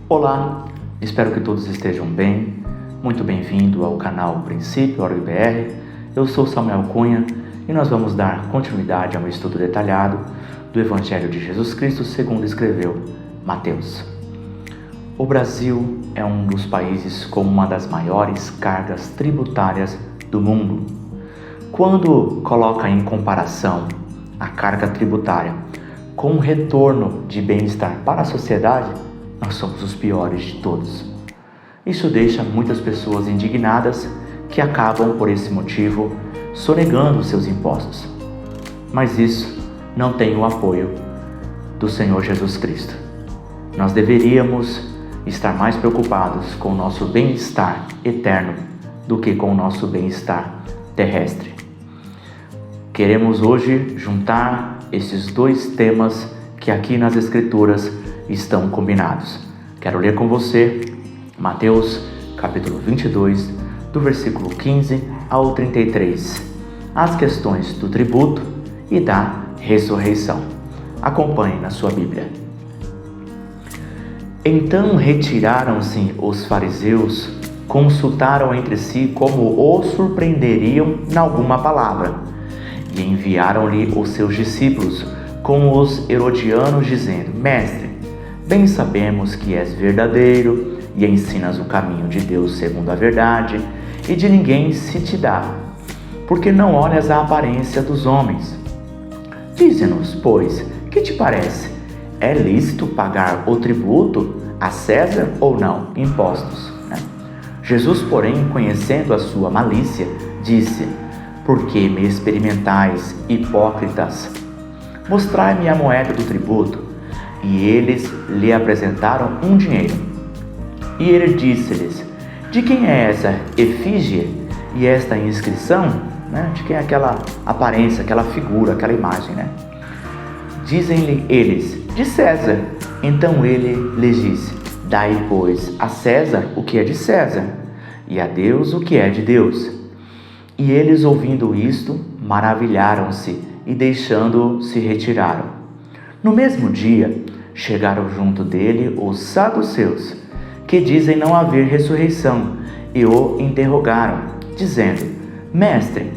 Olá, espero que todos estejam bem. Muito bem-vindo ao canal Princípio.org.br. Eu sou Samuel Cunha e nós vamos dar continuidade a um estudo detalhado do Evangelho de Jesus Cristo segundo escreveu Mateus. O Brasil é um dos países com uma das maiores cargas tributárias do mundo. Quando coloca em comparação a carga tributária com o retorno de bem-estar para a sociedade, nós somos os piores de todos. Isso deixa muitas pessoas indignadas que acabam, por esse motivo, sonegando seus impostos. Mas isso não tem o apoio do Senhor Jesus Cristo. Nós deveríamos estar mais preocupados com o nosso bem-estar eterno do que com o nosso bem-estar terrestre. Queremos hoje juntar esses dois temas que aqui nas Escrituras estão combinados. Quero ler com você Mateus capítulo 22, do versículo 15 ao 33, as questões do tributo e da ressurreição. Acompanhe na sua Bíblia. Então retiraram-se os fariseus, consultaram entre si como o surpreenderiam em alguma palavra, e enviaram-lhe os seus discípulos com os herodianos, dizendo: Mestre, bem sabemos que és verdadeiro e ensinas o caminho de Deus segundo a verdade, e de ninguém se te dá, porque não olhas a aparência dos homens. Dize-nos, pois, que te parece? É lícito pagar o tributo a César ou não? Impostos, né? Jesus, porém, conhecendo a sua malícia, disse: Por que me experimentais, hipócritas? Mostrai-me a moeda do tributo. E eles lhe apresentaram um dinheiro. E ele disse-lhes: De quem é essa efígie e esta inscrição? De quem é aquela aparência, aquela figura, aquela imagem, Dizem-lhe eles: De César. Então ele lhes disse: Dai, pois, a César o que é de César, e a Deus o que é de Deus. E eles, ouvindo isto, maravilharam-se e, deixando, se retiraram. No mesmo dia, chegaram junto dele os saduceus, que dizem não haver ressurreição, e o interrogaram, dizendo: Mestre,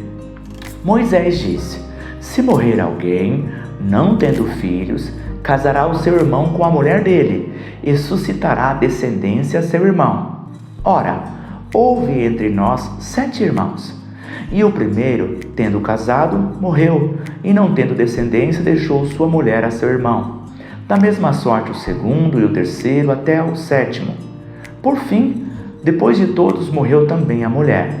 Moisés disse: Se morrer alguém, não tendo filhos, casará o seu irmão com a mulher dele, e suscitará descendência a seu irmão. Ora, houve entre nós 7 irmãos, e o primeiro, tendo casado, morreu, e não tendo descendência, deixou sua mulher a seu irmão. Da mesma sorte o segundo e o terceiro, até o 7º. Por fim, depois de todos, morreu também a mulher.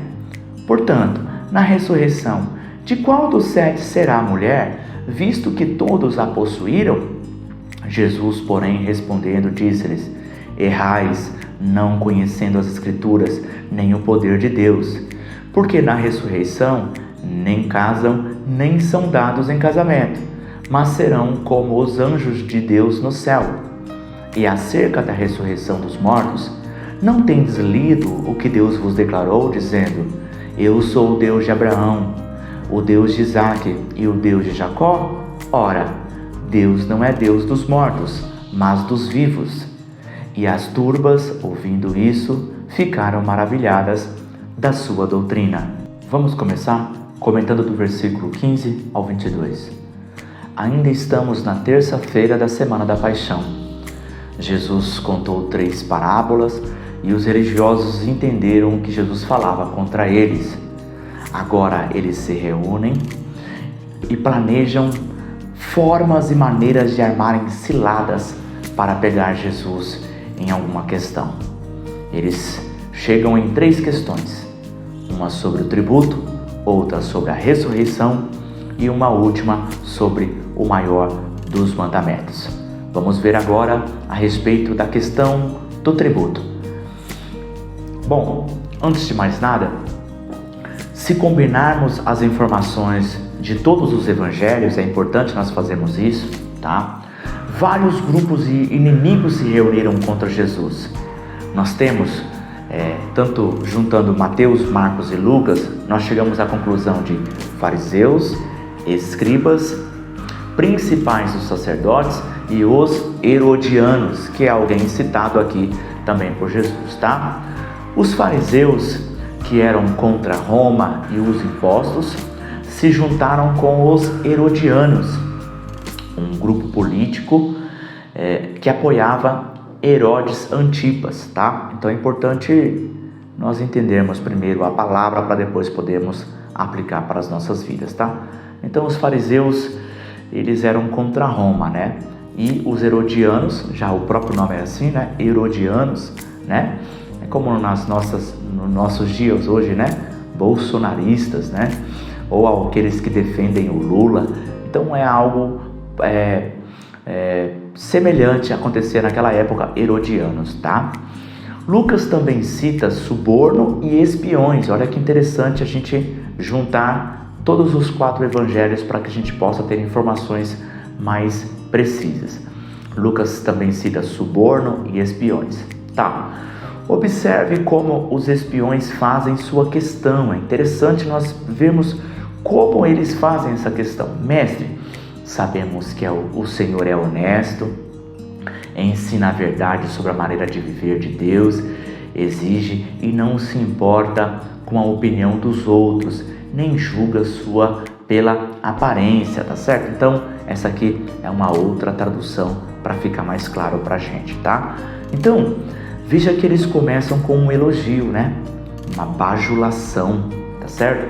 Portanto, na ressurreição, de qual dos 7 será a mulher, visto que todos a possuíram? Jesus, porém, respondendo, disse-lhes: Errais, não conhecendo as Escrituras, nem o poder de Deus. Porque na ressurreição nem casam, nem são dados em casamento, mas serão como os anjos de Deus no céu. E acerca da ressurreição dos mortos, não tendes lido o que Deus vos declarou, dizendo: Eu sou o Deus de Abraão, o Deus de Isaque e o Deus de Jacó? Ora, Deus não é Deus dos mortos, mas dos vivos. E as turbas, ouvindo isso, ficaram maravilhadas da sua doutrina. Vamos começar comentando do versículo 15 ao 22. Ainda estamos na terça-feira da Semana da Paixão. Jesus contou 3 parábolas e os religiosos entenderam que Jesus falava contra eles. Agora eles se reúnem e planejam formas e maneiras de armarem ciladas para pegar Jesus em alguma questão. Eles chegam em 3 questões. Uma sobre o tributo, outra sobre a ressurreição e uma última sobre o maior dos mandamentos. Vamos ver agora a respeito da questão do tributo. Bom, antes de mais nada, se combinarmos as informações de todos os evangelhos, é importante nós fazermos isso, tá? Vários grupos e inimigos se reuniram contra Jesus. Nós temos tanto juntando Mateus, Marcos e Lucas, nós chegamos à conclusão de fariseus, escribas, principais dos sacerdotes e os herodianos, que é alguém citado aqui também por Jesus, tá? Os fariseus, que eram contra Roma e os impostos, se juntaram com os herodianos, um grupo político que apoiava Herodes Antipas, tá? Então é importante nós entendermos primeiro a palavra para depois podermos aplicar para as nossas vidas, tá? Então os fariseus, eles eram contra Roma, né? E os herodianos, já o próprio nome é assim, né? Herodianos, né? É como nos nossos dias hoje, né? Bolsonaristas, né? Ou aqueles que defendem o Lula. Então é algo semelhante a acontecer naquela época, herodianos, tá? Lucas também cita suborno e espiões. Olha que interessante a gente juntar todos os 4 evangelhos para que a gente possa ter informações mais precisas. Lucas também cita suborno e espiões. Tá. Observe como os espiões fazem sua questão. É interessante nós vermos como eles fazem essa questão. Mestre, sabemos que o Senhor é honesto, ensina a verdade sobre a maneira de viver de Deus, exige e não se importa com a opinião dos outros, nem julga sua pela aparência, tá certo? Então, essa aqui é uma outra tradução para ficar mais claro para a gente, tá? Então, veja que eles começam com um elogio, né? Uma bajulação, tá certo?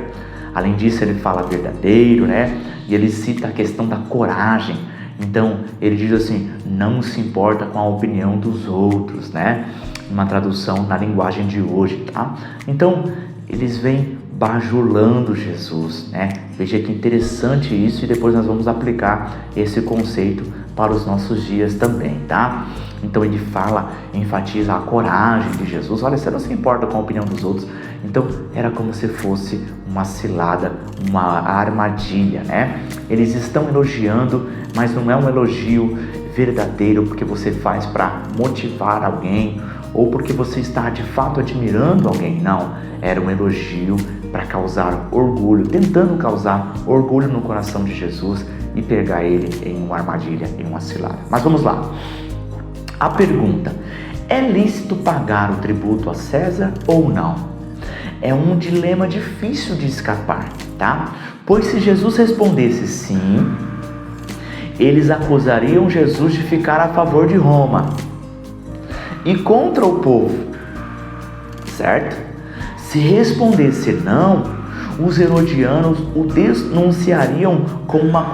Além disso, ele fala verdadeiro, né? E ele cita a questão da coragem. Então, ele diz assim, não se importa com a opinião dos outros, né? Uma tradução na linguagem de hoje, tá? Então, eles vêm bajulando Jesus, né? Veja que interessante isso, e depois nós vamos aplicar esse conceito para os nossos dias também, tá? Então ele fala, enfatiza a coragem de Jesus. Olha, você não se importa com a opinião dos outros. Então era como se fosse uma cilada, uma armadilha, né? Eles estão elogiando, mas não é um elogio verdadeiro porque você faz para motivar alguém ou porque você está de fato admirando alguém. Não, era um elogio para causar orgulho, tentando causar orgulho no coração de Jesus e pegar ele em uma armadilha, em uma cilada. Mas vamos lá. A pergunta: é lícito pagar o tributo a César ou não? É um dilema difícil de escapar, tá? Pois se Jesus respondesse sim, eles acusariam Jesus de ficar a favor de Roma e contra o povo, certo? Se respondesse não, os herodianos o denunciariam como uma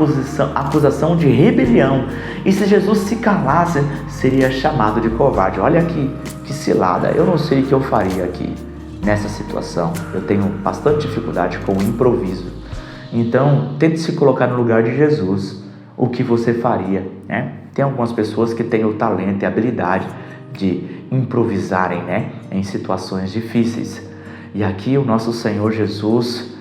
acusação de rebelião. E se Jesus se calasse, seria chamado de covarde. Olha que cilada. Eu não sei o que eu faria aqui nessa situação. Eu tenho bastante dificuldade com o improviso. Então, tente se colocar no lugar de Jesus. O que você faria, né? Tem algumas pessoas que têm o talento e a habilidade de improvisarem, né? Em situações difíceis. E aqui o nosso Senhor Jesus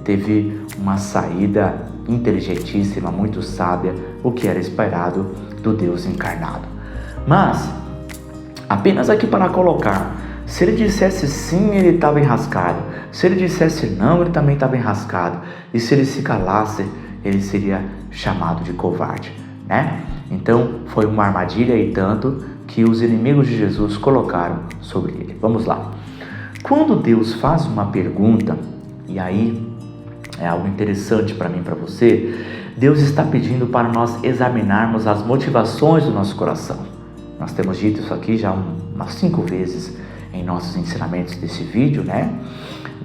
teve uma saída inteligentíssima, muito sábia, o que era esperado do Deus encarnado. Mas, apenas aqui para colocar, se ele dissesse sim, ele estava enrascado. Se ele dissesse não, ele também estava enrascado. E se ele se calasse, ele seria chamado de covarde, né? Então, foi uma armadilha e tanto que os inimigos de Jesus colocaram sobre ele. Vamos lá. Quando Deus faz uma pergunta, e aí é algo interessante para mim e para você, Deus está pedindo para nós examinarmos as motivações do nosso coração. Nós temos dito isso aqui já umas 5 vezes em nossos ensinamentos desse vídeo, né?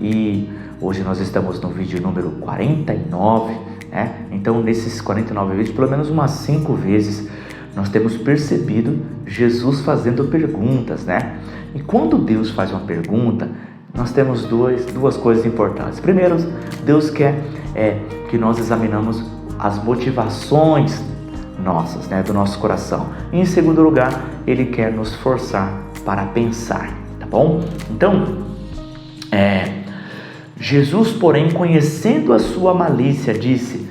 E hoje nós estamos no vídeo número 49, né? Então nesses 49 vídeos, pelo menos umas 5 vezes, nós temos percebido Jesus fazendo perguntas, né? E quando Deus faz uma pergunta, nós temos duas coisas importantes. Primeiro, Deus quer que nós examinamos as motivações nossas, né, do nosso coração. E em segundo lugar, Ele quer nos forçar para pensar, tá bom? Então, Jesus, porém, conhecendo a sua malícia, disse: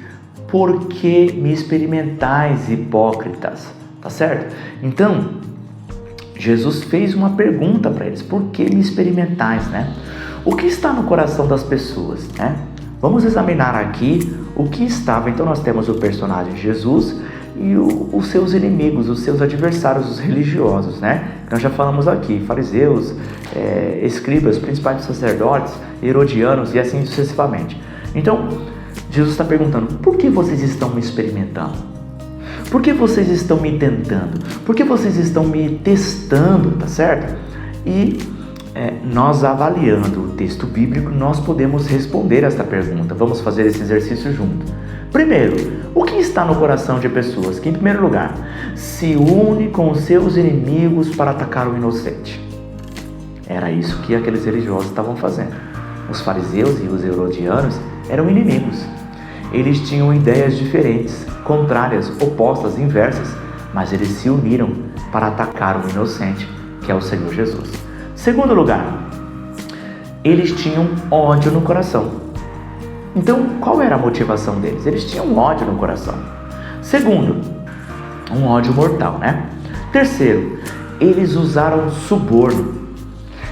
por que me experimentais, hipócritas? Tá certo? Então, Jesus fez uma pergunta para eles: por que me experimentais, né? O que está no coração das pessoas, né? Vamos examinar aqui o que estava. Então nós temos o personagem Jesus e os seus inimigos, os seus adversários, os religiosos, né? Nós já falamos aqui, fariseus, escribas, principais sacerdotes, herodianos e assim sucessivamente. Então, Jesus está perguntando: por que vocês estão me experimentando? Por que vocês estão me tentando? Por que vocês estão me testando, tá certo? E nós, avaliando o texto bíblico, nós podemos responder esta pergunta. Vamos fazer esse exercício junto. Primeiro, o que está no coração de pessoas que, em primeiro lugar, se une com os seus inimigos para atacar o inocente? Era isso que aqueles religiosos estavam fazendo. Os fariseus e os herodianos eram inimigos. Eles tinham ideias diferentes, contrárias, opostas, inversas, mas eles se uniram para atacar o inocente, que é o Senhor Jesus. Segundo lugar, eles tinham ódio no coração. Então, qual era a motivação deles? Eles tinham ódio no coração. Segundo, um ódio mortal, né? Terceiro, eles usaram suborno.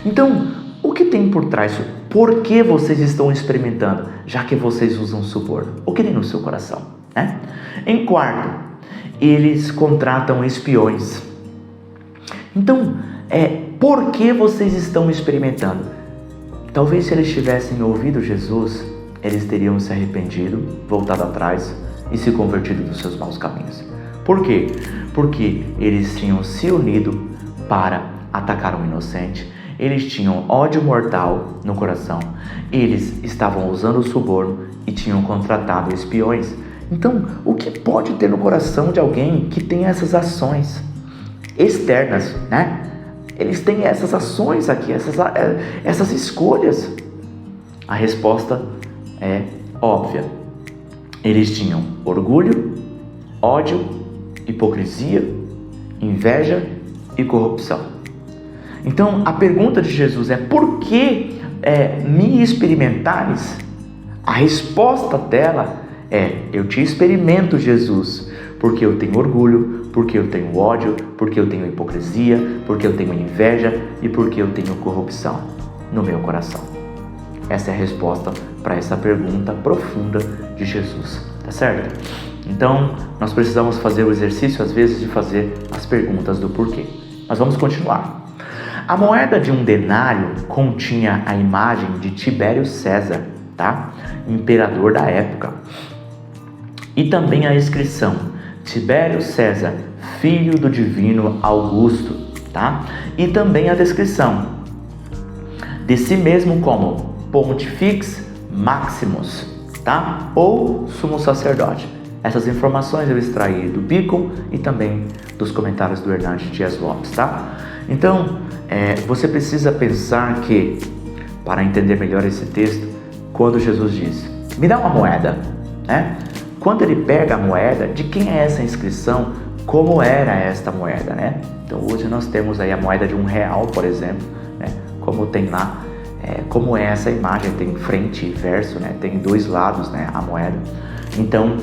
Então, o que tem por trás? Por que vocês estão experimentando, já que vocês usam suborno? O que tem no seu coração, né? Em quarto, eles contratam espiões. Então, por que vocês estão experimentando? Talvez se eles tivessem ouvido Jesus, eles teriam se arrependido, voltado atrás e se convertido dos seus maus caminhos. Por quê? Porque eles tinham se unido para atacar um inocente, eles tinham ódio mortal no coração, eles estavam usando o suborno e tinham contratado espiões. Então, o que pode ter no coração de alguém que tem essas ações externas, né? Eles têm essas ações aqui, essas escolhas. A resposta é óbvia. Eles tinham orgulho, ódio, hipocrisia, inveja e corrupção. Então, a pergunta de Jesus é: por que me experimentares? A resposta dela é: eu te experimento, Jesus, porque eu tenho orgulho, porque eu tenho ódio, porque eu tenho hipocrisia, porque eu tenho inveja e porque eu tenho corrupção no meu coração. Essa é a resposta para essa pergunta profunda de Jesus, tá certo? Então, nós precisamos fazer o exercício, às vezes, de fazer as perguntas do porquê. Mas vamos continuar. A moeda de um denário continha a imagem de Tibério César, tá? Imperador da época. E também a inscrição: Tibério César, filho do divino Augusto, tá? E também a descrição de si mesmo como Pontifex Maximus, tá? Ou sumo sacerdote. Essas informações eu extraí do Beacon e também dos comentários do Hernandes Dias Lopes, tá? Então, você precisa pensar que, para entender melhor esse texto, quando Jesus diz: me dá uma moeda, né? Quando ele pega a moeda, de quem é essa inscrição? Como era esta moeda, né? Então hoje nós temos aí a moeda de R$1, por exemplo, né? Como tem lá, como é essa imagem, tem frente e verso, né? Tem dois lados, né? A moeda. Então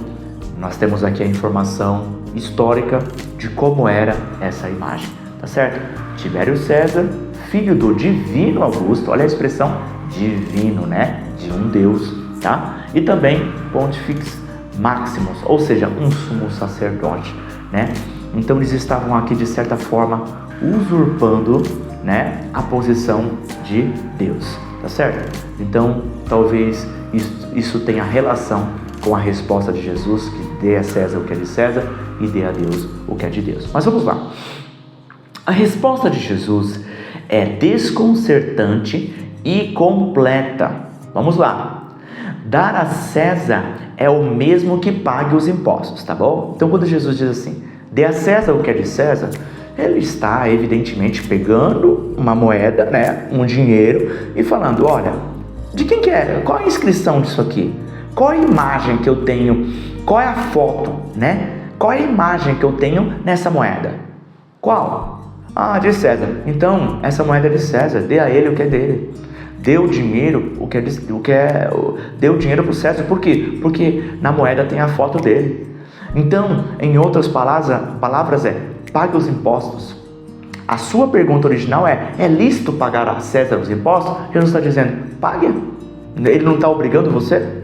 nós temos aqui a informação histórica de como era essa imagem, tá certo? Tibério César, filho do divino Augusto, olha a expressão divino, né? De um Deus, tá? E também Pontifex Maximus, ou seja, um sumo sacerdote, né? Então eles estavam aqui de certa forma usurpando, né, a posição de Deus, tá certo? Então talvez isso tenha relação com a resposta de Jesus, que dê a César o que é de César e dê a Deus o que é de Deus. Mas vamos lá. A resposta de Jesus é desconcertante e completa. Vamos lá. Dar a César é o mesmo que pague os impostos, tá bom? Então quando Jesus diz assim: dê a César o que é de César, ele está evidentemente pegando uma moeda, né, um dinheiro, e falando: olha, de quem que é? Qual é a inscrição disso aqui? Qual é a imagem que eu tenho? Qual é a foto, né? Qual é a imagem que eu tenho nessa moeda? Qual? Ah, de César. Então, essa moeda é de César, dê a ele o que é dele. Dê o dinheiro, dê o dinheiro para o César. Por quê? Porque na moeda tem a foto dele. Então, em outras palavras pague os impostos. A sua pergunta original é lícito pagar a César os impostos? Jesus está dizendo: pague. Ele não está obrigando você?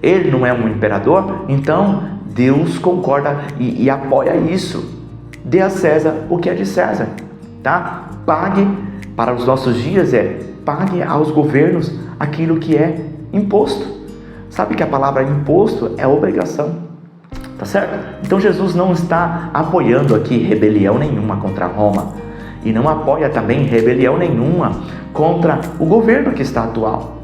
Ele não é um imperador? Então, Deus concorda e apoia isso. Dê a César o que é de César, tá? Pague, para os nossos dias pague aos governos aquilo que é imposto. Sabe que a palavra imposto é obrigação, tá certo? Então Jesus não está apoiando aqui rebelião nenhuma contra Roma, e não apoia também rebelião nenhuma contra o governo que está atual,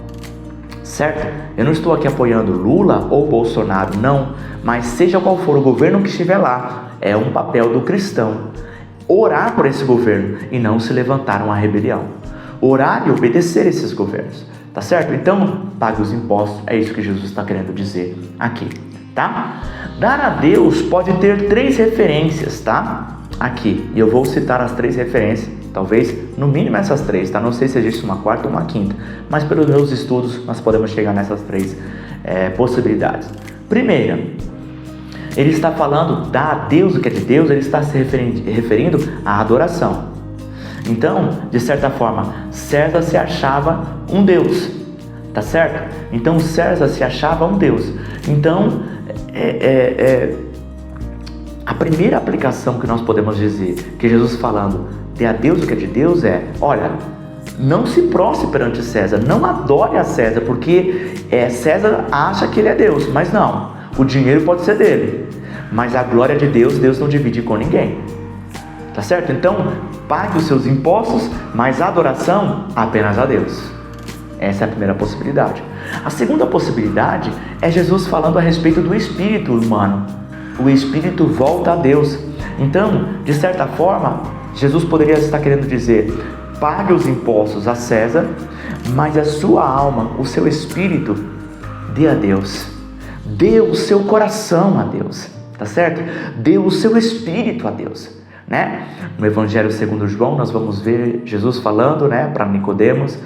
certo? Eu não estou aqui apoiando Lula ou Bolsonaro, não, mas seja qual for o governo que estiver lá, é um papel do cristão orar por esse governo e não se levantar uma rebelião. Orar e obedecer esses governos, tá certo? Então, pague os impostos, é isso que Jesus está querendo dizer aqui, tá? Dar a Deus pode ter 3 referências, tá? Aqui, e eu vou citar as 3 referências, talvez no mínimo essas 3, tá? Não sei se existe uma quarta ou uma quinta, mas pelos meus estudos nós podemos chegar nessas 3 possibilidades. Primeira, ele está falando, dá a Deus o que é de Deus, ele está se referindo à adoração. Então, de certa forma, César se achava um Deus, tá certo? Então, César se achava um Deus. Então, a primeira aplicação que nós podemos dizer, que Jesus falando, dê a Deus o que é de Deus, olha, não se prostre perante César, não adore a César, porque César acha que ele é Deus, mas não. O dinheiro pode ser dele, mas a glória de Deus, Deus não divide com ninguém, tá certo? Então, pague os seus impostos, mas a adoração apenas a Deus. Essa é a primeira possibilidade. A segunda possibilidade é Jesus falando a respeito do espírito humano. O espírito volta a Deus. Então, de certa forma, Jesus poderia estar querendo dizer, pague os impostos a César, mas a sua alma, o seu espírito, dê a Deus. Dê o seu coração a Deus, tá certo? Dê o seu espírito a Deus, né? No Evangelho segundo João, nós vamos ver Jesus falando, né, para Nicodemos,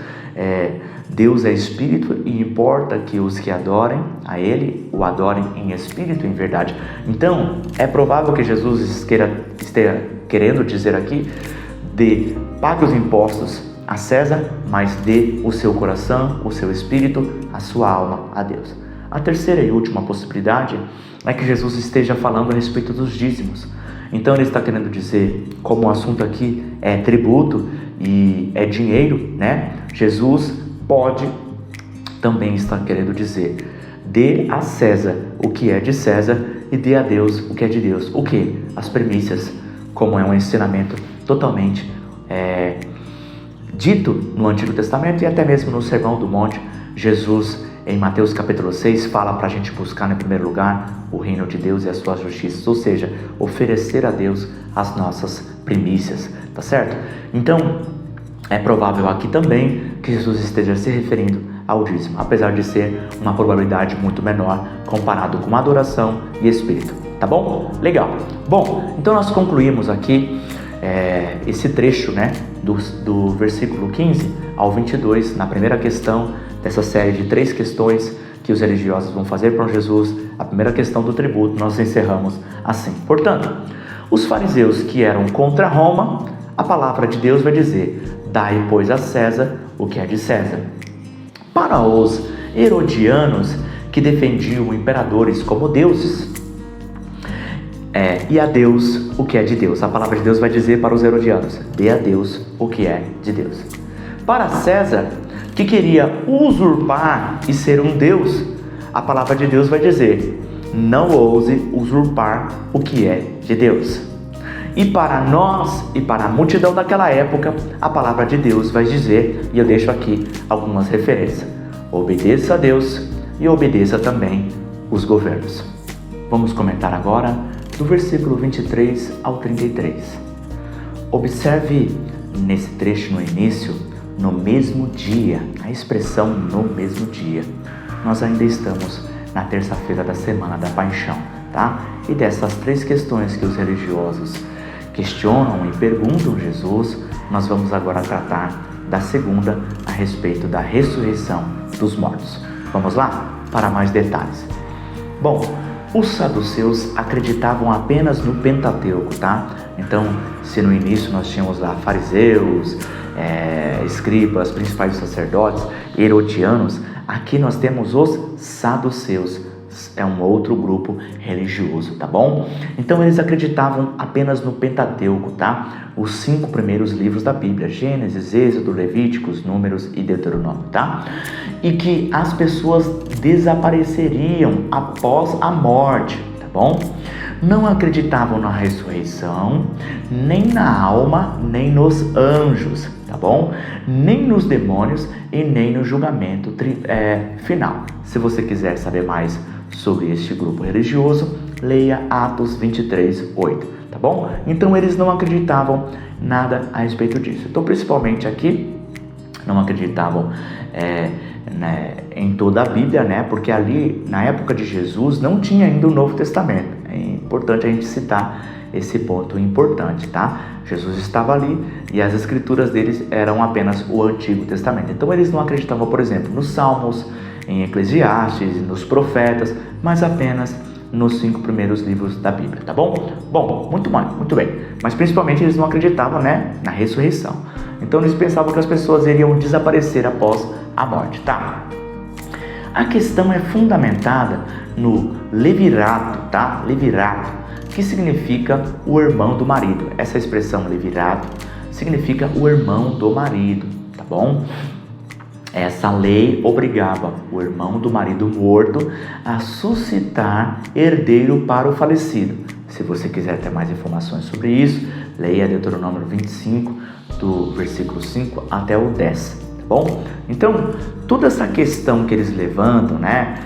Deus é espírito e importa que os que adorem a Ele, o adorem em espírito e em verdade. Então, é provável que Jesus esteja querendo dizer aqui, pague os impostos a César, mas dê o seu coração, o seu espírito, a sua alma a Deus. A terceira e última possibilidade é que Jesus esteja falando a respeito dos dízimos. Então ele está querendo dizer, como o assunto aqui é tributo e é dinheiro, né? Jesus pode também estar querendo dizer, dê a César o que é de César e dê a Deus o que é de Deus. O que? As primícias, como é um ensinamento totalmente dito no Antigo Testamento e até mesmo no Sermão do Monte. Jesus, em Mateus capítulo 6, fala para a gente buscar em primeiro lugar o reino de Deus e a sua justiça, ou seja, oferecer a Deus as nossas primícias, tá certo? Então, é provável aqui também que Jesus esteja se referindo ao dízimo, apesar de ser uma probabilidade muito menor comparado com adoração e espírito, tá bom? Legal. Bom, então nós concluímos aqui esse trecho, né, do versículo 15 ao 22, na primeira questão dessa série de 3 questões que os religiosos vão fazer para Jesus. A primeira questão do tributo nós encerramos assim. Portanto, os fariseus que eram contra Roma, a palavra de Deus vai dizer, dai, pois, a César o que é de César. Para os herodianos, que defendiam imperadores como deuses, e a Deus o que é de Deus. A palavra de Deus vai dizer para os herodianos, dê a Deus o que é de Deus. Para César, que queria usurpar e ser um Deus, a palavra de Deus vai dizer, não ouse usurpar o que é de Deus. E para nós e para a multidão daquela época, a palavra de Deus vai dizer, e eu deixo aqui algumas referências, obedeça a Deus e obedeça também os governos. Vamos comentar agora do versículo 23 ao 33. Observe nesse trecho no início, no mesmo dia, a expressão no mesmo dia. Nós ainda estamos na terça-feira da Semana da Paixão, tá? E dessas 3 questões que os religiosos questionam e perguntam a Jesus, nós vamos agora tratar da segunda a respeito da ressurreição dos mortos. Vamos lá para mais detalhes. Bom, os saduceus acreditavam apenas no Pentateuco, tá? Então, se no início nós tínhamos lá fariseus, escribas, principais sacerdotes, herodianos, aqui nós temos os saduceus. é um outro grupo religioso, tá bom? Então eles acreditavam apenas no Pentateuco, tá? Os 5 primeiros livros da Bíblia, Gênesis, Êxodo, Levíticos, Números e Deuteronômio, tá? E que as pessoas desapareceriam após a morte, tá bom? Não acreditavam na ressurreição, nem na alma, nem nos anjos, tá bom? Nem nos demônios e nem no julgamento final. Se você quiser saber mais sobre este grupo religioso, leia Atos 23:8, tá bom? Então eles não acreditavam nada a respeito disso. Então, principalmente aqui, não acreditavam em toda a Bíblia, né? Porque ali, na época de Jesus, não tinha ainda o Novo Testamento. É importante a gente citar esse ponto importante, tá? Jesus estava ali e as escrituras deles eram apenas o Antigo Testamento. Então eles não acreditavam, por exemplo, nos Salmos, em Eclesiastes, nos profetas, mas apenas nos 5 primeiros livros da Bíblia, tá bom? Bom, muito bem. Mas principalmente eles não acreditavam, né, na ressurreição. Então eles pensavam que as pessoas iriam desaparecer após a morte, tá? A questão é fundamentada no levirato, tá? Levirato, que significa o irmão do marido. Essa expressão levirato significa o irmão do marido, tá bom? Essa lei obrigava o irmão do marido morto a suscitar herdeiro para o falecido. Se você quiser ter mais informações sobre isso, leia Deuteronômio 25, do versículo 5 até o 10, tá bom? Então, toda essa questão que eles levantam, né?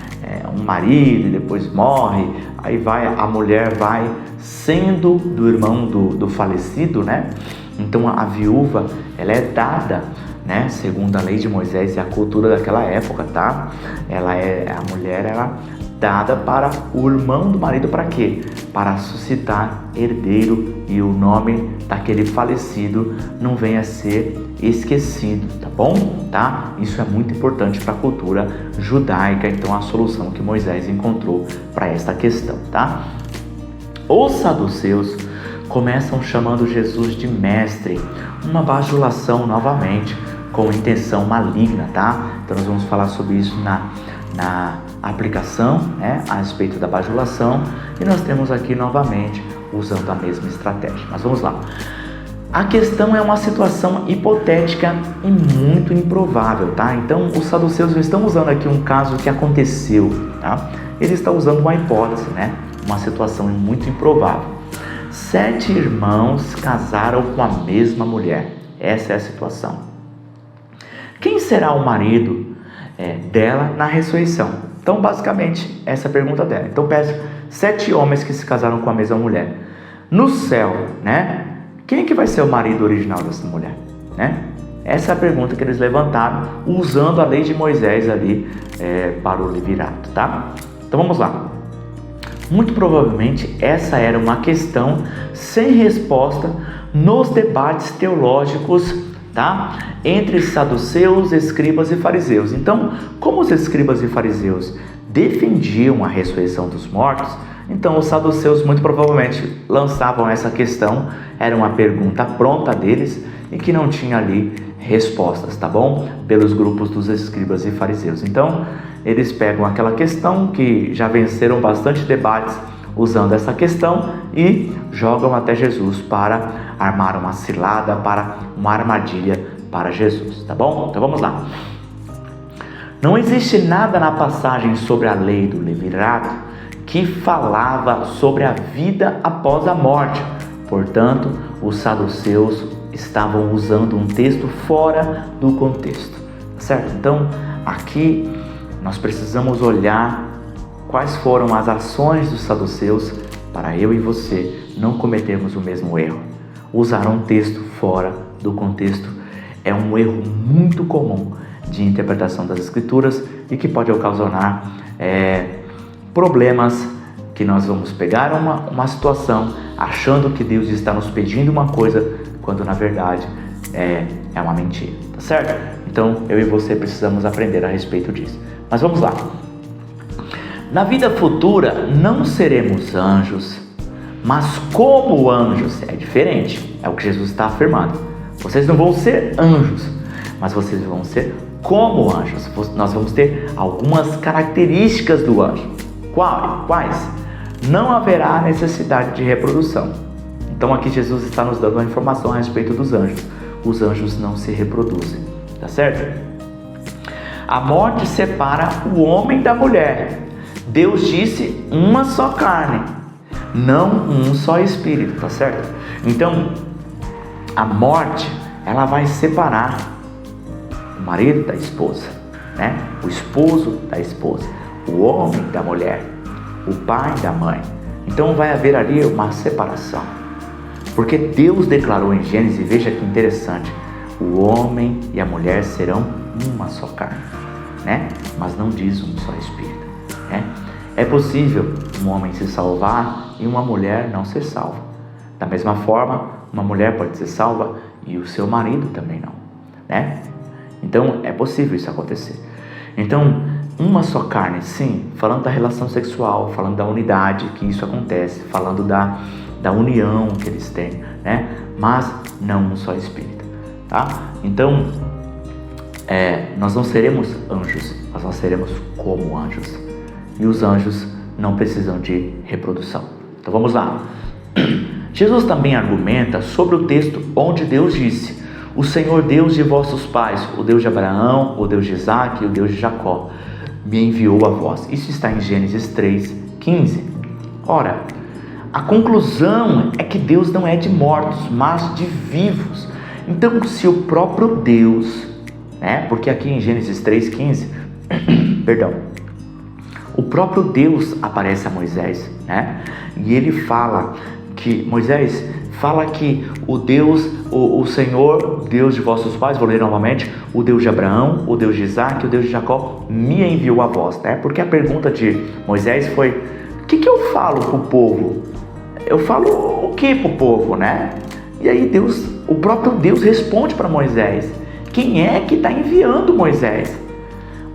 Um marido e depois morre, aí a mulher vai sendo do irmão do falecido, né? Então a viúva, ela é dada, né, segundo a lei de Moisés e a cultura daquela época, tá? A mulher era dada para o irmão do marido para quê? Para suscitar herdeiro e o nome daquele falecido não venha a ser esquecido, tá bom? Tá? Isso é muito importante para a cultura judaica, então a solução que Moisés encontrou para esta questão, tá? Os saduceus começam chamando Jesus de mestre, uma bajulação novamente, com intenção maligna, tá? Então nós vamos falar sobre isso na aplicação, né, a respeito da bajulação, e nós temos aqui novamente usando a mesma estratégia. Mas vamos lá. A questão é uma situação hipotética e muito improvável, tá? Então os saduceus não estão usando aqui um caso que aconteceu, tá? Eles estão usando uma hipótese, né? Uma situação muito improvável. 7 irmãos casaram com a mesma mulher. Essa é a situação. Quem será o marido dela na ressurreição? Então, basicamente, essa é a pergunta dela. Então, peço 7 homens que se casaram com a mesma mulher. No céu, né? Quem que vai ser o marido original dessa mulher, né? Essa é a pergunta que eles levantaram usando a lei de Moisés ali para o levirato, tá? Então, vamos lá. Muito provavelmente essa era uma questão sem resposta nos debates teológicos, tá? Entre saduceus, escribas e fariseus. Então, como os escribas e fariseus defendiam a ressurreição dos mortos, então os saduceus muito provavelmente lançavam essa questão, era uma pergunta pronta deles e que não tinha ali respostas, tá bom? Pelos grupos dos escribas e fariseus. Então, eles pegam aquela questão que já venceram bastante debates usando essa questão e jogam até Jesus para armar uma cilada, para uma armadilha para Jesus, tá bom? Então vamos lá. Não existe nada na passagem sobre a lei do levirato que falava sobre a vida após a morte. Portanto, os saduceus estavam usando um texto fora do contexto, certo? Então, aqui nós precisamos olhar quais foram as ações dos saduceus para eu e você não cometermos o mesmo erro. Usar um texto fora do contexto é um erro muito comum de interpretação das escrituras e que pode ocasionar problemas, que nós vamos pegar uma situação achando que Deus está nos pedindo uma coisa, quando na verdade é uma mentira, tá certo? Então eu e você precisamos aprender a respeito disso. Mas vamos lá. Na vida futura não seremos anjos, mas como anjos. É diferente, é o que Jesus está afirmando. Vocês não vão ser anjos, mas vocês vão ser como anjos. Nós vamos ter algumas características do anjo. Quais? Não haverá necessidade de reprodução. Então aqui Jesus está nos dando uma informação a respeito dos anjos. Os anjos não se reproduzem, tá certo? A morte separa o homem da mulher. Deus disse uma só carne, não um só espírito, tá certo? Então, a morte, ela vai separar o marido da esposa, né? O esposo da esposa, o homem da mulher, o pai da mãe. Então vai haver ali uma separação. Porque Deus declarou em Gênesis, veja que interessante, o homem e a mulher serão uma só carne, né? Mas não diz um só espírito, né? É possível um homem se salvar e uma mulher não ser salva. Da mesma forma, uma mulher pode ser salva e o seu marido também não, né? Então é possível isso acontecer. Então, uma só carne, sim, falando da relação sexual, falando da unidade que isso acontece, falando da união que eles têm, né? Mas não um só espírito, tá? Então, nós não seremos anjos, nós seremos como anjos. E os anjos não precisam de reprodução. Então vamos lá. Jesus também argumenta sobre o texto onde Deus disse: o Senhor Deus de vossos pais, o Deus de Abraão, o Deus de Isaac e o Deus de Jacó, me enviou a vós. Isso está em Gênesis 3:15. Ora, a conclusão é que Deus não é de mortos, mas de vivos. Então, se o próprio Deus, né? Porque aqui em Gênesis 3:15, perdão, o próprio Deus aparece a Moisés, né? E ele fala que Moisés fala que o Deus, o Senhor, Deus de vossos pais, vou ler novamente, o Deus de Abraão, o Deus de Isaac, o Deus de Jacó, me enviou a vós, né? Porque a pergunta de Moisés foi: o que eu falo para o povo? Eu falo o que para o povo, né? E aí Deus, o próprio Deus responde para Moisés: quem é que está enviando Moisés?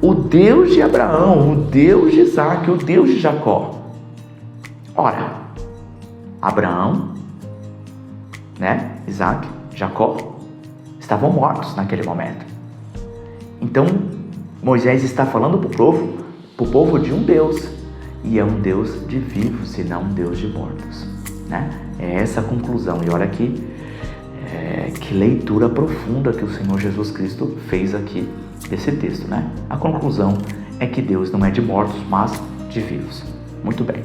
O Deus de Abraão, o Deus de Isaac, o Deus de Jacó. Ora, Abraão, né, Isaac, Jacó estavam mortos naquele momento. Então Moisés está falando para o povo de um Deus, e é um Deus de vivos e não um Deus de mortos, né? É essa a conclusão. E olha que leitura profunda que o Senhor Jesus Cristo fez aqui desse texto, né? A conclusão é que Deus não é de mortos, mas de vivos. Muito bem.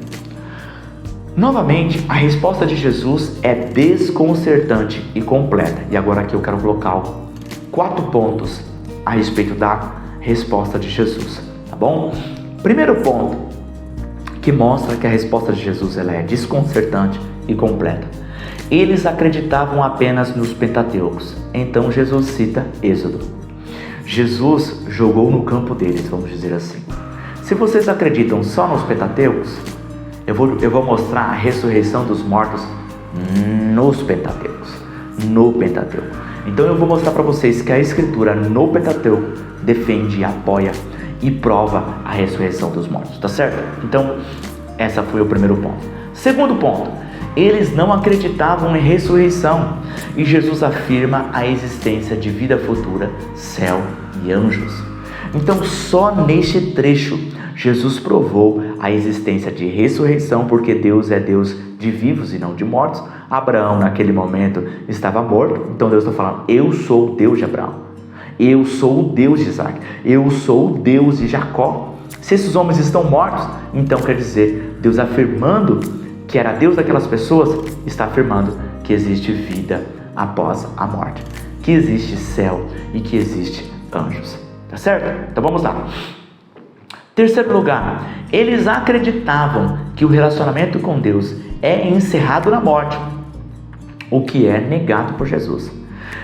Novamente, a resposta de Jesus é desconcertante e completa. E agora aqui eu quero colocar 4 pontos a respeito da resposta de Jesus, tá bom? Primeiro ponto, que mostra que a resposta de Jesus ela é desconcertante e completa. Eles acreditavam apenas nos Pentateucos. Então Jesus cita Êxodo. Jesus jogou no campo deles, vamos dizer assim. Se vocês acreditam só nos Pentateucos, eu vou mostrar a ressurreição dos mortos nos Pentateucos. No Pentateuco. Então eu vou mostrar para vocês que a Escritura no Pentateuco defende, apoia e prova a ressurreição dos mortos, tá certo? Então, esse foi o primeiro ponto. Segundo ponto, eles não acreditavam em ressurreição e Jesus afirma a existência de vida futura, céu e anjos. Então, só neste trecho, Jesus provou a existência de ressurreição, porque Deus é Deus de vivos e não de mortos. Abraão, naquele momento, estava morto, então Deus está falando: eu sou o Deus de Abraão, eu sou o Deus de Isaac, eu sou o Deus de Jacó. Se esses homens estão mortos, então quer dizer, Deus afirmando que era Deus daquelas pessoas, está afirmando que existe vida após a morte, que existe céu e que existe anjos, tá certo? Então vamos lá. Terceiro lugar, eles acreditavam que o relacionamento com Deus é encerrado na morte, o que é negado por Jesus.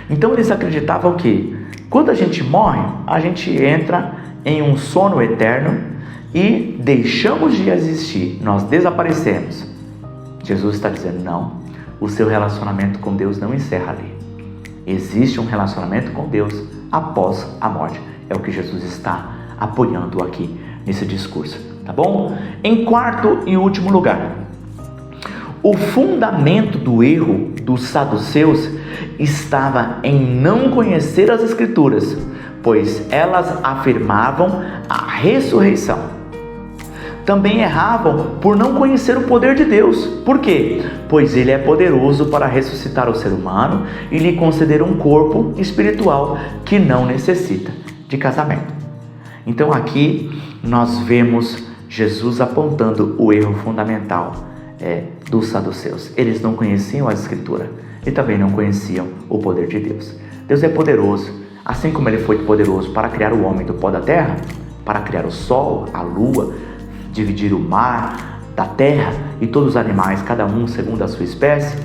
Então eles acreditavam que quando a gente morre, a gente entra em um sono eterno e deixamos de existir, nós desaparecemos. Jesus está dizendo: não, o seu relacionamento com Deus não encerra ali. Existe um relacionamento com Deus após a morte. É o que Jesus está apoiando aqui nesse discurso, tá bom? Em quarto e último lugar, o fundamento do erro dos saduceus estava em não conhecer as Escrituras, pois elas afirmavam a ressurreição. também erravam por não conhecer o poder de Deus. Por quê? Pois Ele é poderoso para ressuscitar o ser humano e lhe conceder um corpo espiritual que não necessita de casamento. Então aqui nós vemos Jesus apontando o erro fundamental dos saduceus. Eles não conheciam a Escritura e também não conheciam o poder de Deus. Deus é poderoso, assim como Ele foi poderoso para criar o homem do pó da terra, para criar o sol, a lua, dividir o mar da terra e todos os animais, cada um segundo a sua espécie.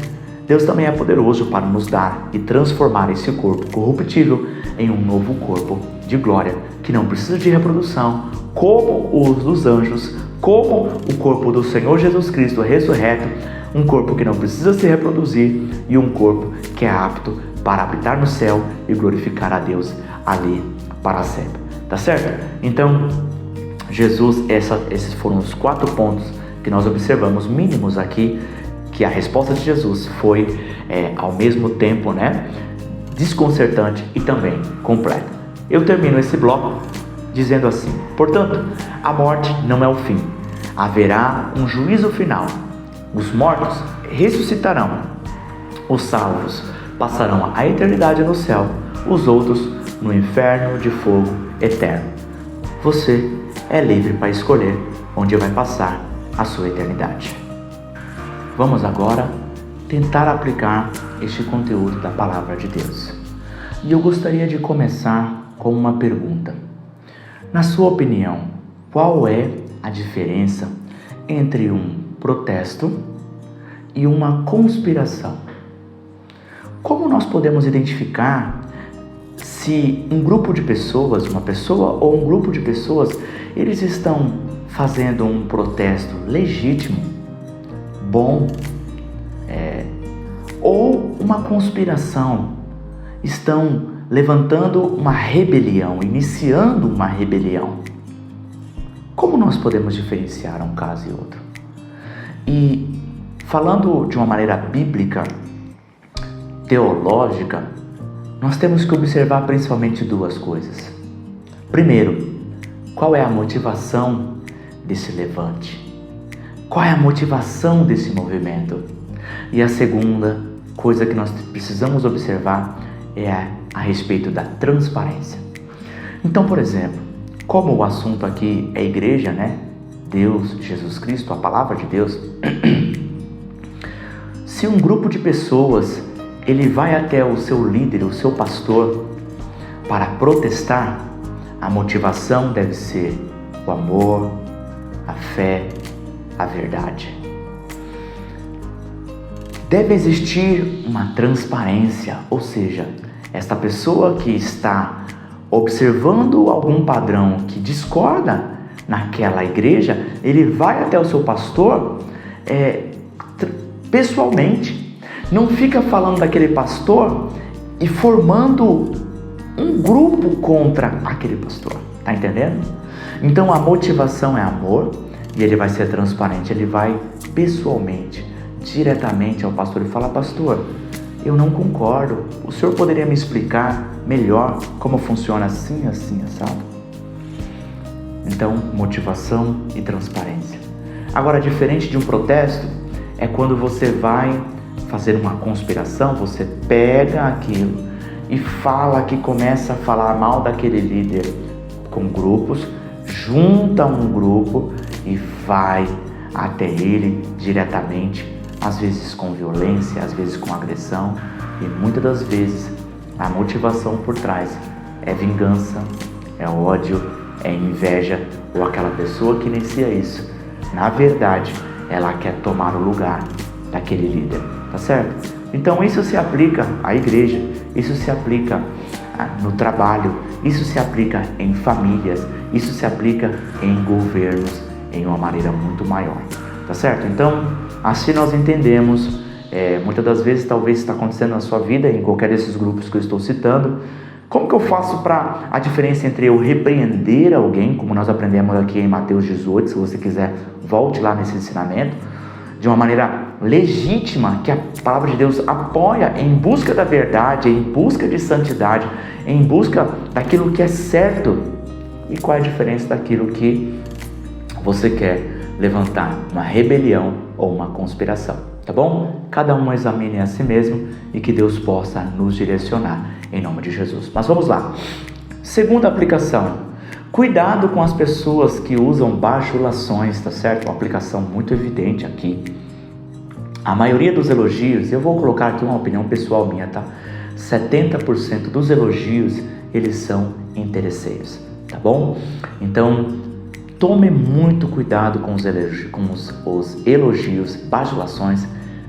Deus também é poderoso para nos dar e transformar esse corpo corruptível em um novo corpo de glória, que não precisa de reprodução, como os dos anjos, como o corpo do Senhor Jesus Cristo ressurreto, um corpo que não precisa se reproduzir e um corpo que é apto para habitar no céu e glorificar a Deus ali para sempre. Tá certo? Então, Jesus, esses foram os 4 pontos que nós observamos mínimos aqui, que a resposta de Jesus foi ao mesmo tempo, desconcertante e também completa. Eu termino esse bloco dizendo assim: portanto, a morte não é o fim. Haverá um juízo final. Os mortos ressuscitarão. Os salvos passarão a eternidade no céu. Os outros no inferno de fogo eterno. Você é livre para escolher onde vai passar a sua eternidade. Vamos agora tentar aplicar este conteúdo da Palavra de Deus. E eu gostaria de começar com uma pergunta. Na sua opinião, qual é a diferença entre um protesto e uma conspiração? Como nós podemos identificar se um grupo de pessoas, uma pessoa ou um grupo de pessoas, eles estão fazendo um protesto legítimo, bom, ou uma conspiração, estão levantando uma rebelião, iniciando uma rebelião? Como nós podemos diferenciar um caso e outro? E falando de uma maneira bíblica, teológica, nós temos que observar principalmente 2 coisas. Primeiro, qual é a motivação desse levante? Qual é a motivação desse movimento? E a segunda coisa que nós precisamos observar é a respeito da transparência. Então, por exemplo, como o assunto aqui é igreja, Deus, Jesus Cristo, a palavra de Deus, se um grupo de pessoas ele vai até o seu líder, o seu pastor, para protestar, a motivação deve ser o amor, a fé, a verdade. Deve existir uma transparência, ou seja, esta pessoa que está observando algum padrão que discorda naquela igreja, ele vai até o seu pastor pessoalmente. Não fica falando daquele pastor e formando um grupo contra aquele pastor. Tá entendendo? Então a motivação é amor e ele vai ser transparente. Ele vai pessoalmente, diretamente ao pastor e fala: pastor, eu não concordo. O senhor poderia me explicar melhor como funciona assim, assim, assado? Então, motivação e transparência. Agora, diferente de um protesto, é quando você vai fazer uma conspiração, você pega aquilo e fala que começa a falar mal daquele líder com grupos, junta um grupo e vai até ele diretamente, às vezes com violência, às vezes com agressão, e muitas das vezes a motivação por trás é vingança, é ódio, é inveja, ou aquela pessoa que inicia isso, na verdade, ela quer tomar o lugar daquele líder. Tá certo? Então isso se aplica à igreja, isso se aplica no trabalho, isso se aplica em famílias, isso se aplica em governos em uma maneira muito maior. Tá certo? Então, assim nós entendemos, muitas das vezes talvez está acontecendo na sua vida, em qualquer desses grupos que eu estou citando. Como que eu faço para a diferença entre eu repreender alguém, como nós aprendemos aqui em Mateus 18, se você quiser, volte lá nesse ensinamento, de uma maneira legítima, que a palavra de Deus apoia em busca da verdade, em busca de santidade, em busca daquilo que é certo. E qual é a diferença daquilo que você quer levantar uma rebelião ou uma conspiração, tá bom? Cada um examine a si mesmo e que Deus possa nos direcionar em nome de Jesus. Mas vamos lá. Segunda aplicação: cuidado com as pessoas que usam bajulações, tá certo? Uma aplicação muito evidente aqui. A maioria dos elogios, eu vou colocar aqui uma opinião pessoal minha, tá? 70% dos elogios, eles são interesseiros, tá bom? Então, tome muito cuidado com os elogios, bajulações.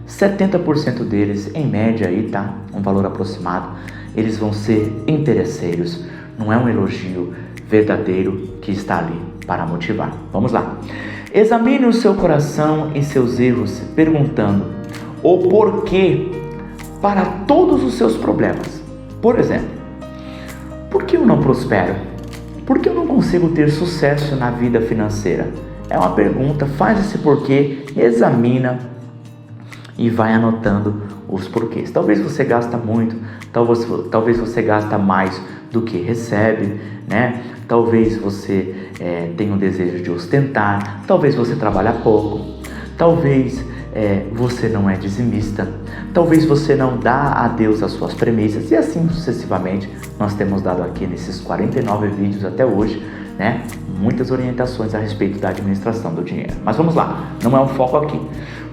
70% deles, em média aí, tá? Um valor aproximado, eles vão ser interesseiros. Não é um elogio verdadeiro que está ali para motivar. Vamos lá. Examine o seu coração e seus erros, perguntando o porquê para todos os seus problemas. Por exemplo, por que eu não prospero? Por que eu não consigo ter sucesso na vida financeira? É uma pergunta, faz esse porquê, examina e vai anotando os porquês. Talvez você gasta muito, talvez você gasta mais do que recebe, né? Talvez você tenha um desejo de ostentar, talvez você trabalha pouco, talvez você não é dizimista, talvez você não dá a Deus as suas premissas e assim sucessivamente. Nós temos dado aqui nesses 49 vídeos até hoje, né, muitas orientações a respeito da administração do dinheiro. Mas vamos lá, não é um foco aqui.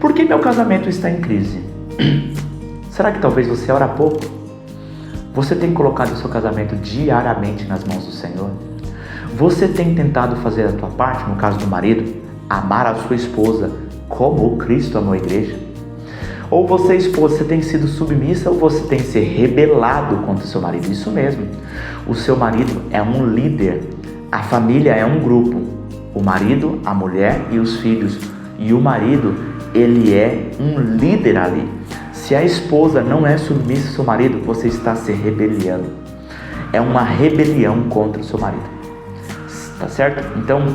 Por que meu casamento está em crise? Será que talvez você ora pouco? Você tem colocado o seu casamento diariamente nas mãos do Senhor? Você tem tentado fazer a tua parte, no caso do marido, amar a sua esposa como Cristo amou a igreja? Ou você, esposa, você tem sido submissa ou você tem se rebelado contra o seu marido? Isso mesmo, o seu marido é um líder, a família é um grupo, o marido, a mulher e os filhos, e o marido, ele é um líder ali. Se a esposa não é submissa ao seu marido, você está se rebelando. É uma rebelião contra o seu marido. Tá certo? Então,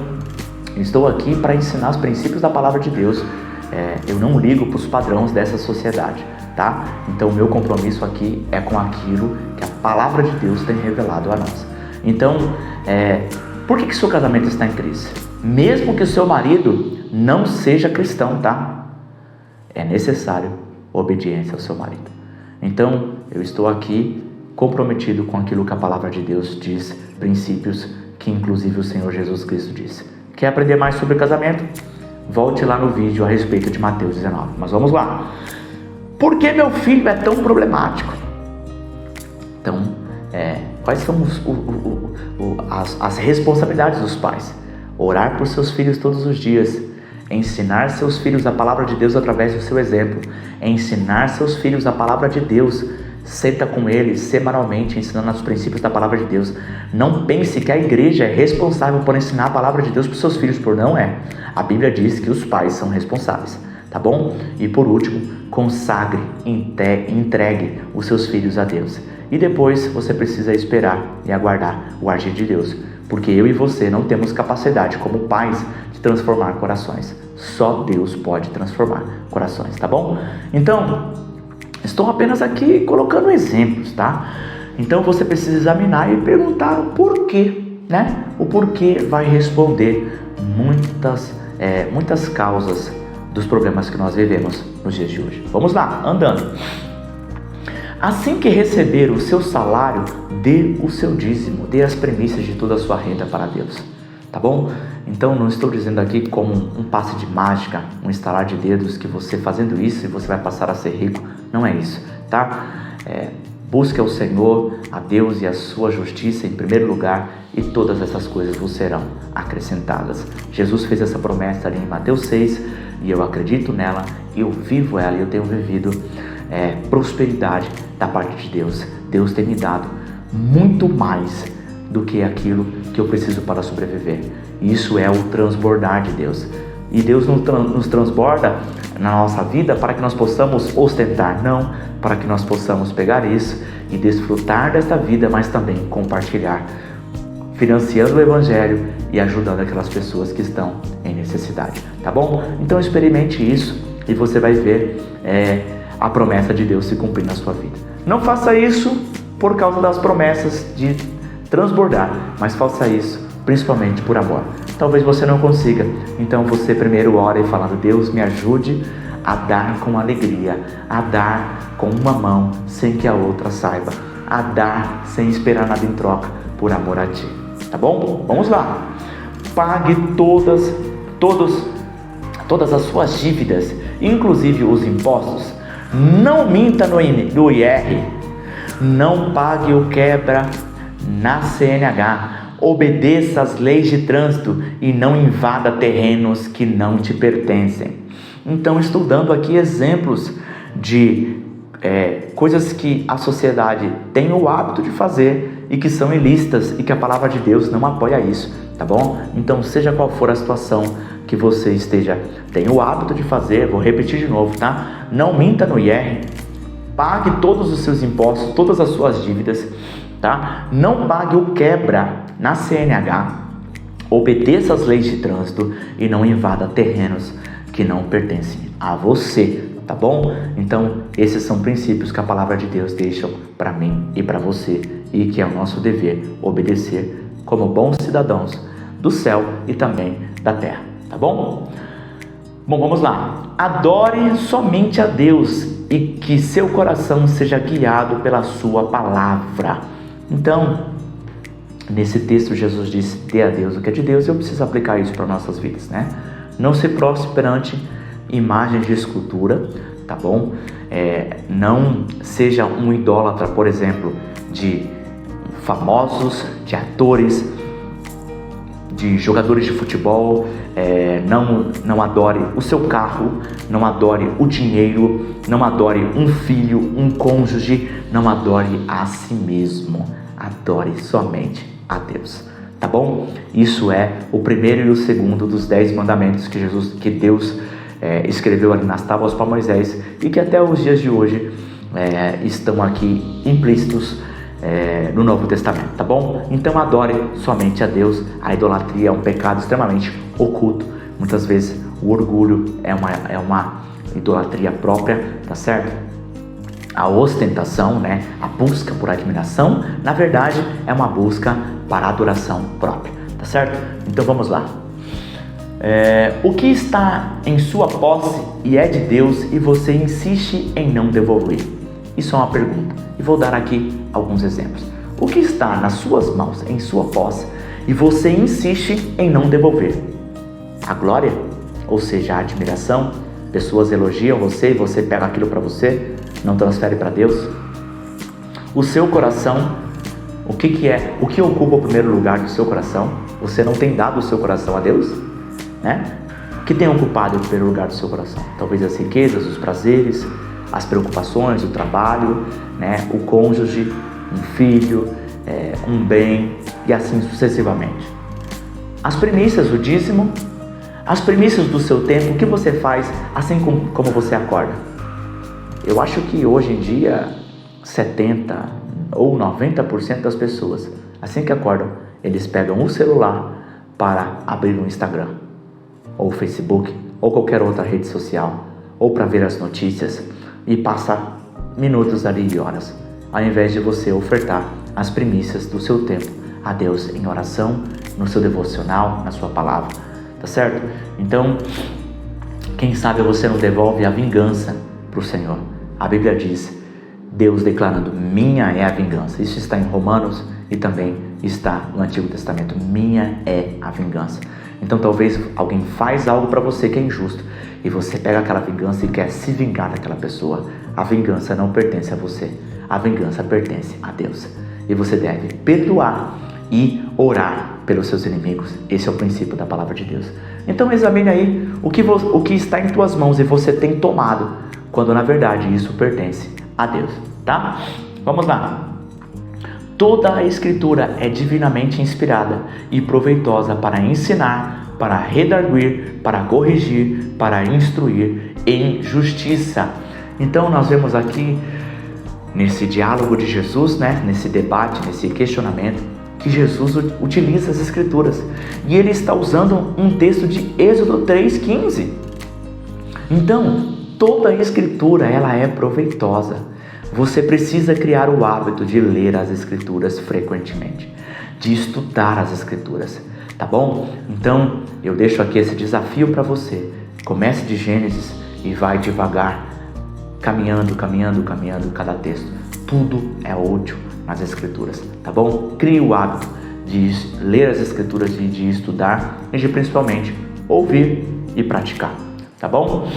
estou aqui para ensinar os princípios da palavra de Deus. Eu não ligo para os padrões dessa sociedade, tá? Então, o meu compromisso aqui é com aquilo que a palavra de Deus tem revelado a nós. Então, por que seu casamento está em crise? Mesmo que o seu marido não seja cristão, tá? É necessário obediência ao seu marido. Então, eu estou aqui comprometido com aquilo que a palavra de Deus diz, princípios que inclusive o Senhor Jesus Cristo disse. Quer aprender mais sobre casamento? Volte lá no vídeo a respeito de Mateus 19. Mas vamos lá. Por que meu filho é tão problemático? Então, quais são as responsabilidades dos pais? Orar por seus filhos todos os dias. Ensinar seus filhos a palavra de Deus através do seu exemplo. Ensinar seus filhos a palavra de Deus. Senta com eles semanalmente, ensinando os princípios da palavra de Deus. Não pense que a igreja é responsável por ensinar a palavra de Deus para os seus filhos, por não é. A Bíblia diz que os pais são responsáveis, tá bom? E por último, consagre, entregue os seus filhos a Deus. E depois você precisa esperar e aguardar o agir de Deus, porque eu e você não temos capacidade como pais de transformar corações. Só Deus pode transformar corações, tá bom? Então, estou apenas aqui colocando exemplos, tá? Então você precisa examinar e perguntar o porquê, né? O porquê vai responder muitas causas dos problemas que nós vivemos nos dias de hoje. Vamos lá, andando. Assim que receber o seu salário, dê o seu dízimo, dê as premissas de toda a sua renda para Deus, tá bom? Então não estou dizendo aqui como um passe de mágica, um estalar de dedos, que você fazendo isso você vai passar a ser rico. Não é isso, tá? Busque ao Senhor, a Deus e a sua justiça em primeiro lugar, e todas essas coisas vos serão acrescentadas. Jesus fez essa promessa ali em Mateus 6, e eu acredito nela, eu vivo ela, e eu tenho vivido prosperidade da parte de Deus. Deus tem me dado muito mais do que aquilo que eu preciso para sobreviver. Isso é o transbordar de Deus. E Deus nos transborda na nossa vida para que nós possamos ostentar, não para que nós possamos pegar isso e desfrutar desta vida, mas também compartilhar, financiando o Evangelho e ajudando aquelas pessoas que estão em necessidade, tá bom? Então experimente isso e você vai ver a promessa de Deus se cumprir na sua vida. Não faça isso por causa das promessas de transbordar, mas faça isso principalmente por amor. Talvez você não consiga. Então você primeiro ora e fala: Deus, me ajude a dar com alegria, a dar com uma mão sem que a outra saiba, a dar sem esperar nada em troca, por amor a Ti. Tá bom? Vamos lá. Pague todas as suas dívidas, inclusive os impostos. Não minta no IR. Não pague o quebra na CNH. Obedeça às leis de trânsito e não invada terrenos que não te pertencem. Então, estou dando aqui exemplos de coisas que a sociedade tem o hábito de fazer e que são ilícitas e que a palavra de Deus não apoia isso, tá bom? Então, seja qual for a situação que você tem o hábito de fazer, vou repetir de novo, tá? Não minta no IR, pague todos os seus impostos, todas as suas dívidas, tá? Não pague o quebra na CNH, obedeça às leis de trânsito e não invada terrenos que não pertencem a você, tá bom? Então, esses são princípios que a palavra de Deus deixa para mim e para você e que é o nosso dever obedecer como bons cidadãos do céu e também da terra, tá bom? Bom, vamos lá. Adore somente a Deus e que seu coração seja guiado pela sua palavra. Então, nesse texto Jesus disse: dê a Deus o que é de Deus. Eu preciso aplicar isso para nossas vidas, né? Não se prostre perante imagens de escultura, tá bom? Não seja um idólatra, por exemplo, de famosos, de atores, de jogadores de futebol. Não adore o seu carro, não adore o dinheiro, não adore um filho, um cônjuge, não adore a si mesmo, adore somente a Deus, tá bom? Isso é o primeiro e o segundo dos 10 mandamentos que Deus escreveu ali nas tábuas para Moisés e que até os dias de hoje estão aqui implícitos no Novo Testamento, tá bom? Então adore somente a Deus. A idolatria é um pecado extremamente oculto. Muitas vezes o orgulho é uma idolatria própria, tá certo? A ostentação, né? A busca por admiração, na verdade, é uma busca para adoração própria, tá certo? Então vamos lá. O que está em sua posse e é de Deus e você insiste em não devolver? Isso é uma pergunta e vou dar aqui alguns exemplos. O que está nas suas mãos, em sua posse, e você insiste em não devolver? A glória, ou seja, a admiração. Pessoas elogiam você e você pega aquilo para você, não transfere para Deus. O seu coração, o que ocupa o primeiro lugar do seu coração? Você não tem dado o seu coração a Deus, né? O que tem ocupado o primeiro lugar do seu coração? Talvez as riquezas, os prazeres, as preocupações, o trabalho, né? O cônjuge, um filho, um bem e assim sucessivamente. As primícias, o dízimo, as primícias do seu tempo, o que você faz assim como você acorda? Eu acho que hoje em dia 70% ou 90% das pessoas, assim que acordam, eles pegam o celular para abrir um Instagram, ou Facebook, ou qualquer outra rede social, ou para ver as notícias e passar minutos ali e horas, ao invés de você ofertar as primícias do seu tempo a Deus em oração, no seu devocional, na sua palavra, tá certo? Então, quem sabe você não devolve a vingança para o Senhor. A Bíblia diz, Deus declarando, minha é a vingança. Isso está em Romanos e também está no Antigo Testamento. Minha é a vingança. Então talvez alguém faz algo para você que é injusto e você pega aquela vingança e quer se vingar daquela pessoa. A vingança não pertence a você. A vingança pertence a Deus. E você deve perdoar e orar pelos seus inimigos. Esse é o princípio da palavra de Deus. Então examine aí o que está em tuas mãos e você tem tomado, quando na verdade isso pertence a Deus, tá? Vamos lá. Toda a Escritura é divinamente inspirada e proveitosa para ensinar, para redarguir, para corrigir, para instruir em justiça. Então nós vemos aqui nesse diálogo de Jesus, né, nesse debate, nesse questionamento, que Jesus utiliza as Escrituras. E ele está usando um texto de Êxodo 3,15. Então, toda a Escritura, ela é proveitosa. Você precisa criar o hábito de ler as Escrituras frequentemente, de estudar as Escrituras, tá bom? Então, eu deixo aqui esse desafio para você. Comece de Gênesis e vai devagar, caminhando cada texto. Tudo é útil nas Escrituras, tá bom? Crie o hábito de ler as Escrituras e de estudar e de principalmente ouvir e praticar, tá bom?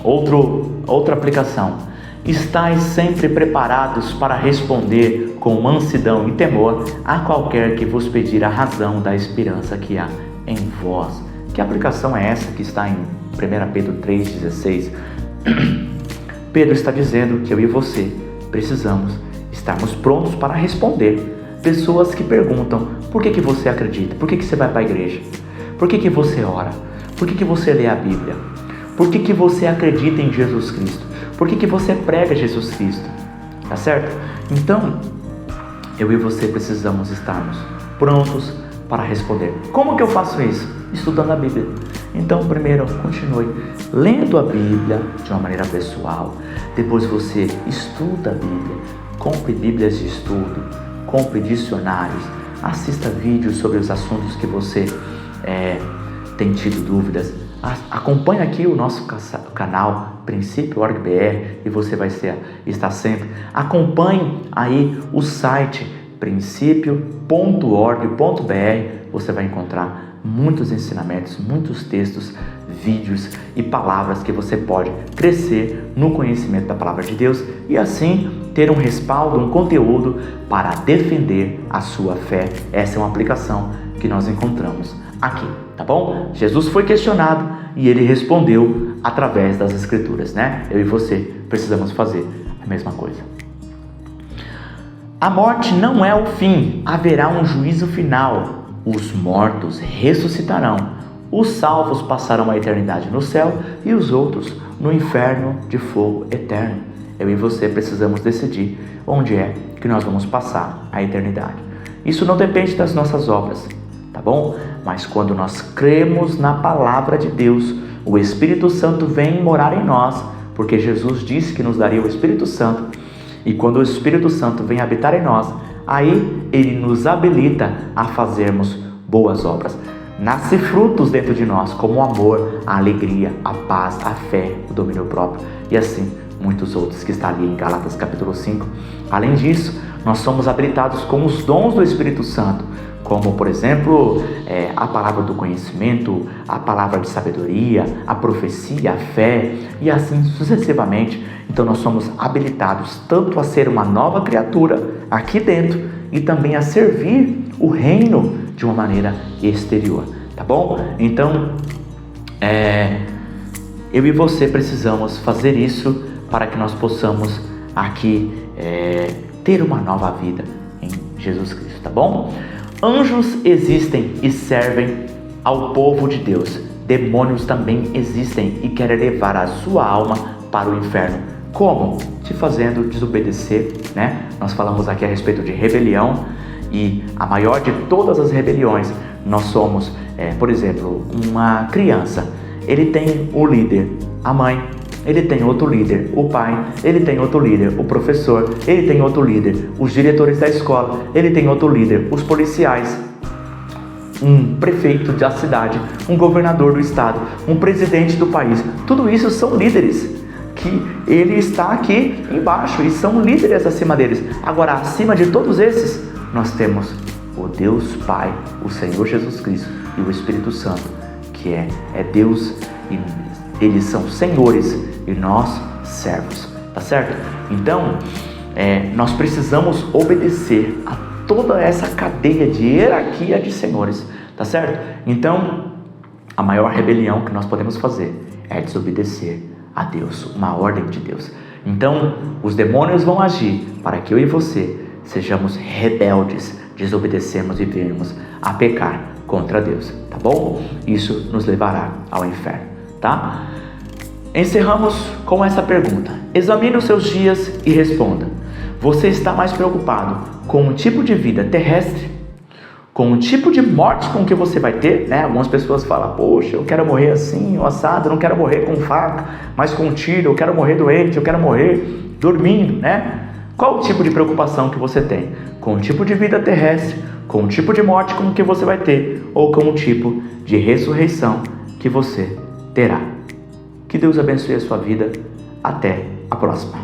Outra aplicação. Estais sempre preparados para responder com mansidão e temor a qualquer que vos pedir a razão da esperança que há em vós. Que aplicação é essa que está em 1 Pedro 3,16? Pedro está dizendo que eu e você precisamos estarmos prontos para responder. Pessoas que perguntam: por que você acredita? Por que você vai para a igreja? Por que você ora? Por que você lê a Bíblia? Por que você acredita em Jesus Cristo? Por que você prega Jesus Cristo? Tá certo? Então, eu e você precisamos estarmos prontos para responder. Como que eu faço isso? Estudando a Bíblia. Então, primeiro, continue lendo a Bíblia de uma maneira pessoal. Depois você estuda a Bíblia. Compre Bíblias de estudo. Compre dicionários. Assista vídeos sobre os assuntos que você tem tido dúvidas. Acompanhe aqui o nosso canal Princípio.org.br e você vai estar sempre. Acompanhe aí o site Princípio.org.br. Você vai encontrar muitos ensinamentos, muitos textos, vídeos e palavras que você pode crescer no conhecimento da palavra de Deus e assim ter um respaldo, um conteúdo para defender a sua fé. Essa é uma aplicação que nós encontramos aqui, tá bom? Jesus foi questionado e ele respondeu através das Escrituras, né? Eu e você precisamos fazer a mesma coisa. A morte não é o fim, haverá um juízo final. Os mortos ressuscitarão, os salvos passarão a eternidade no céu e os outros no inferno de fogo eterno. Eu e você precisamos decidir onde é que nós vamos passar a eternidade. Isso não depende das nossas obras, tá bom? Mas quando nós cremos na palavra de Deus, o Espírito Santo vem morar em nós, porque Jesus disse que nos daria o Espírito Santo, e quando o Espírito Santo vem habitar em nós, aí ele nos habilita a fazermos boas obras. Nasce frutos dentro de nós, como o amor, a alegria, a paz, a fé, o domínio próprio, e assim muitos outros que está ali em Gálatas capítulo 5. Além disso, nós somos habilitados com os dons do Espírito Santo, como por exemplo, a palavra do conhecimento, a palavra de sabedoria, a profecia, a fé e assim sucessivamente. Então nós somos habilitados tanto a ser uma nova criatura aqui dentro e também a servir o reino de uma maneira exterior, tá bom? Então, eu e você precisamos fazer isso para que nós possamos aqui ter uma nova vida em Jesus Cristo, tá bom? Anjos existem e servem ao povo de Deus. Demônios também existem e querem levar a sua alma para o inferno. Como? Te fazendo desobedecer, né? Nós falamos aqui a respeito de rebelião e a maior de todas as rebeliões, nós somos, por exemplo, uma criança. Ele tem o líder, a mãe. Ele tem outro líder, o pai. Ele tem outro líder, o professor. Ele tem outro líder, os diretores da escola. Ele tem outro líder, os policiais. Um prefeito da cidade, um governador do estado, um presidente do país. Tudo isso são líderes que ele está aqui embaixo e são líderes acima deles. Agora, acima de todos esses, nós temos o Deus Pai, o Senhor Jesus Cristo e o Espírito Santo, que é Deus e eles são senhores e nós servos, tá certo? Então, nós precisamos obedecer a toda essa cadeia de hierarquia de senhores, tá certo? Então, a maior rebelião que nós podemos fazer é desobedecer a Deus, uma ordem de Deus. Então, os demônios vão agir para que eu e você sejamos rebeldes, desobedecemos e virmos a pecar contra Deus, tá bom? Isso nos levará ao inferno, tá? Encerramos com essa pergunta. Examine os seus dias e responda. Você está mais preocupado com o tipo de vida terrestre, com o tipo de morte com que você vai ter, né? Algumas pessoas falam, poxa, eu quero morrer assim, ou assado, eu não quero morrer com faca, mas com tiro, eu quero morrer doente, eu quero morrer dormindo, né? Qual o tipo de preocupação que você tem? Com o tipo de vida terrestre, com o tipo de morte com que você vai ter, ou com o tipo de ressurreição que você terá? Que Deus abençoe a sua vida. Até a próxima.